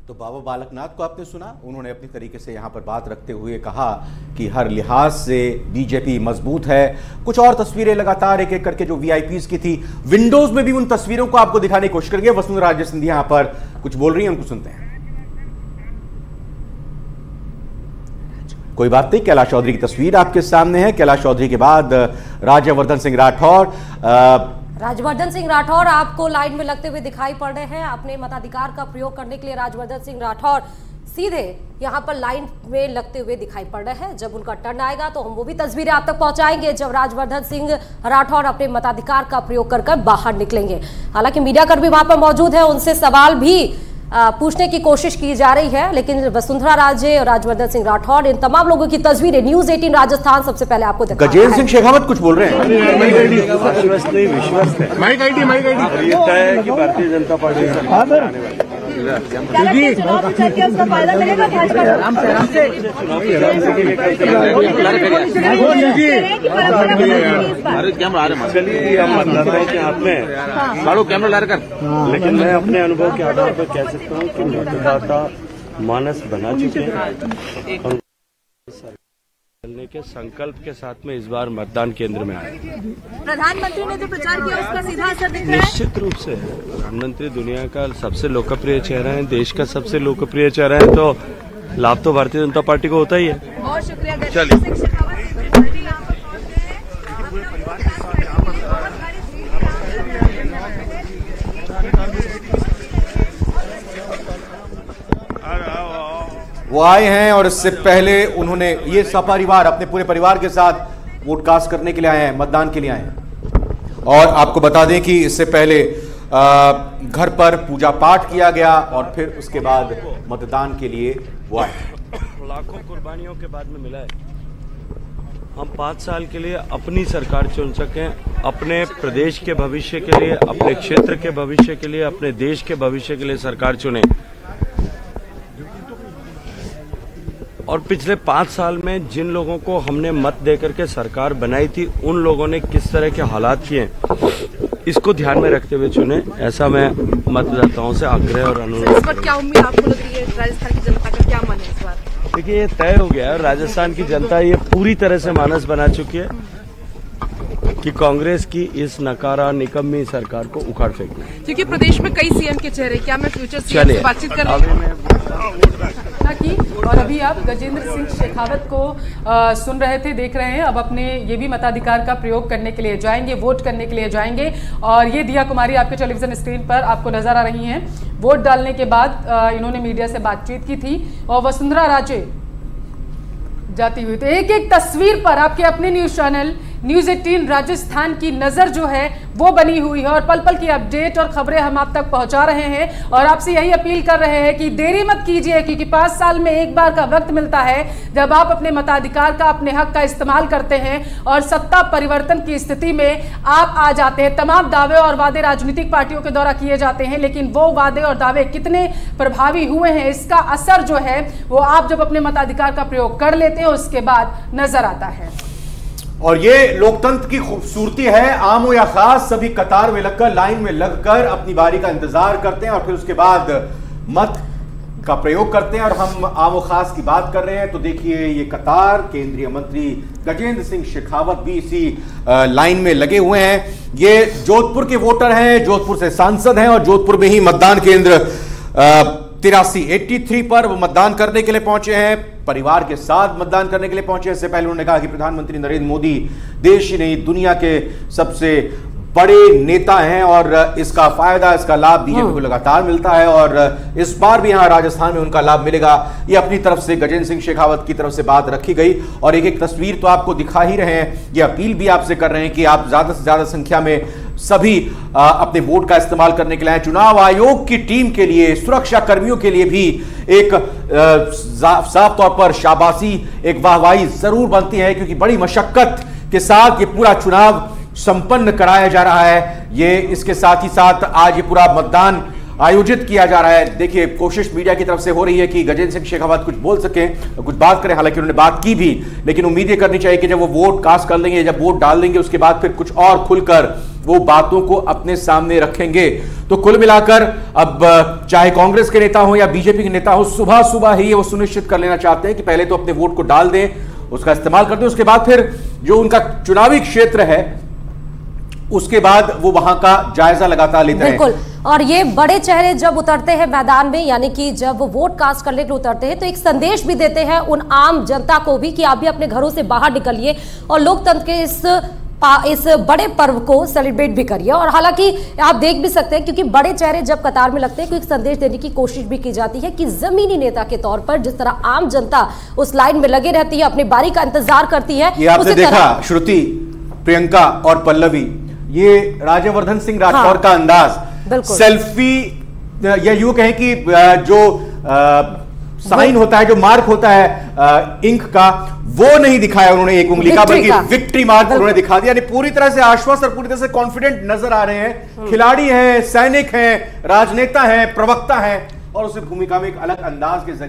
तो बाबा बालकनाथ को आपने सुना, उन्होंने अपनी तरीके से यहाँ पर बात रखते हुए कहा कि हर लिहाज से बीजेपी मजबूत है। कुछ और तस्वीरें लगातार एक एक करके जो वीआईपीज की थी, विंडोज में भी उन तस्वीरों को आपको दिखाने की कोशिश करेंगे। वसुंधरा राजे सिंधिया यहाँ पर कुछ बोल रही है, उनको सुनते हैं। कोई बात नहीं, कैलाश चौधरी की तस्वीर आपके सामने है। कैलाश चौधरी के बाद राज्यवर्धन सिंह राठौर। राज्यवर्धन सिंह राठौर आपको लाइन में लगते हुए दिखाई पड़ रहे हैं। अपने मताधिकार का प्रयोग करने के लिए राज्यवर्धन सिंह राठौर सीधे यहां पर लाइन में लगते हुए दिखाई पड़ रहे हैं। जब उनका टर्न आएगा तो हम वो भी तस्वीरें आप तक पहुंचाएंगे जब राज्यवर्धन सिंह राठौर अपने मताधिकार का प्रयोग कर बाहर निकलेंगे। हालांकि मीडियाकर्मी वहां पर मौजूद है, उनसे सवाल भी पूछने की कोशिश की जा रही है, लेकिन वसुंधरा राजे और राज्यवर्धन सिंह राठौर, इन तमाम लोगों की तस्वीरें न्यूज 18 राजस्थान सबसे पहले आपको दिखा रहा है। गजेंद्र सिंह शेखावत कुछ बोल रहे हैं। भारतीय जनता पार्टी लेकिन मैं अपने अनुभव के आधार पर कह सकता हूँ कि मतदाता मानस बना चुके हैं और चलने के संकल्प के साथ में इस बार मतदान केंद्र में आए। प्रधानमंत्री ने जो प्रचार किया उसका सीधा असर दिख रहा है। निश्चित रूप से प्रधानमंत्री दुनिया का सबसे लोकप्रिय चेहरा है, देश का सबसे लोकप्रिय चेहरा है, तो लाभ तो भारतीय जनता पार्टी को होता ही है। बहुत शुक्रिया। चलिए वो आए हैं और इससे पहले उन्होंने ये सपरिवार अपने पूरे परिवार के साथ वोट कास्ट करने के लिए आए हैं, मतदान के लिए आए हैं। और आपको बता दें कि इससे पहले घर पर पूजा पाठ किया गया और फिर उसके बाद मतदान के लिए वो आए। लाखों कुर्बानियों के बाद में मिला है। हम 5 साल के लिए अपनी सरकार चुन सकें, अपने प्रदेश के भविष्य के लिए, अपने क्षेत्र के भविष्य के लिए, अपने देश के भविष्य के लिए सरकार चुने। और पिछले 5 साल में जिन लोगों को हमने मत देकर के सरकार बनाई थी, उन लोगों ने किस तरह के हालात किए, इसको ध्यान में रखते हुए चुने, ऐसा मैं मतदाताओं से आग्रह और अनुरोध। इस बार क्या उम्मीद आपको लग रही है? राजस्थान की जनता का क्या मन है इस बार? देखिए, ये तय हो गया है, राजस्थान की जनता ये पूरी तरह से मानस बना चुकी है कि कांग्रेस की इस नकारा निकम्मी सरकार को उखाड़ फेंकना। क्योंकि प्रदेश में कई सीएम के चेहरे, क्या मैं फ्यूचर सीएम से बातचीत कर की? और अभी आप गजेंद्र सिंह शेखावत को सुन रहे थे, देख रहे हैं। अब अपने ये भी मताधिकार का प्रयोग करने के लिए जाएंगे, वोट करने के लिए जाएंगे। और ये दिया कुमारी आपके टेलीविजन स्क्रीन पर आपको नजर आ रही हैं। वोट डालने के बाद इन्होंने मीडिया से बातचीत की थी और वसुंधरा राजे जाती हुई। तो एक एक तस्वीर पर आपके अपने न्यूज चैनल न्यूज 18 राजस्थान की नजर जो है वो बनी हुई है और पल पल की अपडेट और खबरें हम आप तक पहुंचा रहे हैं। और आपसे यही अपील कर रहे हैं कि देरी मत कीजिए, क्योंकि 5 साल में एक बार का वक्त मिलता है जब आप अपने मताधिकार का, अपने हक का इस्तेमाल करते हैं और सत्ता परिवर्तन की स्थिति में आप आ जाते हैं। तमाम दावे और वादे राजनीतिक पार्टियों के द्वारा किए जाते हैं, लेकिन वो वादे और दावे कितने प्रभावी हुए हैं, इसका असर जो है वो आप जब अपने मताधिकार का प्रयोग कर लेते हैं उसके बाद नजर आता है। और ये लोकतंत्र की खूबसूरती है। आम हो या खास, सभी कतार में लगकर, लाइन में लगकर अपनी बारी का इंतजार करते हैं और फिर उसके बाद मत का प्रयोग करते हैं। और हम आम और खास की बात कर रहे हैं तो देखिए, ये कतार, केंद्रीय मंत्री गजेंद्र सिंह शेखावत भी इसी लाइन में लगे हुए हैं। ये जोधपुर के वोटर हैं, जोधपुर से सांसद हैं और जोधपुर में ही मतदान केंद्र 83 पर वो मतदान करने के लिए पहुंचे हैं, परिवार के साथ मतदान करने के लिए पहुंचे। इससे पहले उन्होंने कहा कि प्रधानमंत्री नरेंद्र मोदी देश ही नहीं दुनिया के सबसे बड़े नेता हैं और इसका फायदा, इसका लाभ बीजेपी को लगातार मिलता है और इस बार भी यहां राजस्थान में उनका लाभ मिलेगा। ये अपनी तरफ से गजेंद्र सिंह शेखावत की तरफ से बात रखी गई और एक एक तस्वीर तो आपको दिखा ही रहे हैं। ये अपील भी आपसे कर रहे हैं कि आप ज्यादा से ज्यादा संख्या में सभी अपने वोट का इस्तेमाल करने के लिए आए। चुनाव आयोग की टीम के लिए, सुरक्षा कर्मियों के लिए भी एक साफ तौर पर शाबाशी, एक वाहवाही जरूर बनती है, क्योंकि बड़ी मशक्कत के साथ ये पूरा चुनाव संपन्न कराया जा रहा है। ये इसके साथ ही साथ आज ये पूरा मतदान आयोजित किया जा रहा है। देखिए, कोशिश मीडिया की तरफ से हो रही है कि गजेंद्र सिंह शेखावत कुछ बोल सके, कुछ बात करें। हालांकि उन्होंने बात की भी, लेकिन उम्मीद ये करनी चाहिए कि जब वो वोट कास्ट कर लेंगे, जब वोट डाल देंगे, उसके बाद फिर कुछ और खुलकर वो बातों को अपने सामने रखेंगे। तो कुल मिलाकर अब चाहे कांग्रेस के नेता हो या बीजेपी के नेता हो, सुबह सुबह ही वो सुनिश्चित कर लेना चाहते हैं कि पहले तो अपने वोट को डाल दें, उसका इस्तेमाल कर दें, उसके बाद फिर जो उनका चुनावी क्षेत्र है उसके बाद वो वहां का जायजा लगातार लेते हैं। बिल्कुल, और ये बड़े चेहरे जब उतरते हैं मैदान में, यानी कि जब वो वोट कास्ट करने के लिए उतरते हैं, तो एक संदेश भी देते हैं उन आम जनता को भी कि आप भी अपने घरों से बाहर निकलिए और लोकतंत्र के इस बड़े पर्व को सेलिब्रेट भी करिए। और हालांकि आप देख भी सकते हैं, क्योंकि बड़े चेहरे जब कतार में लगते हैं, एक संदेश देने की कोशिश भी की जाती है कि जमीनी नेता के तौर पर जिस तरह आम जनता उस लाइन में लगे रहती है, अपनी बारी का इंतजार करती है। ये आपने देखा श्रुति, प्रियंका और पल्लवी, ये राज्यवर्धन सिंह राठौर का अंदाज, सेल्फी या यूं कहें कि जो साइन होता है, जो मार्क होता है इंक का, वो नहीं दिखाया उन्होंने एक उंगली का, बल्कि विक्ट्री मार्क उन्होंने दिखा दिया। यानी पूरी तरह से आश्वस्त और पूरी तरह से कॉन्फिडेंट नजर आ रहे हैं। खिलाड़ी हैं, सैनिक हैं, राजनेता हैं, प्रवक्ता हैं, और उस भूमिका में एक अलग अंदाज के जरिए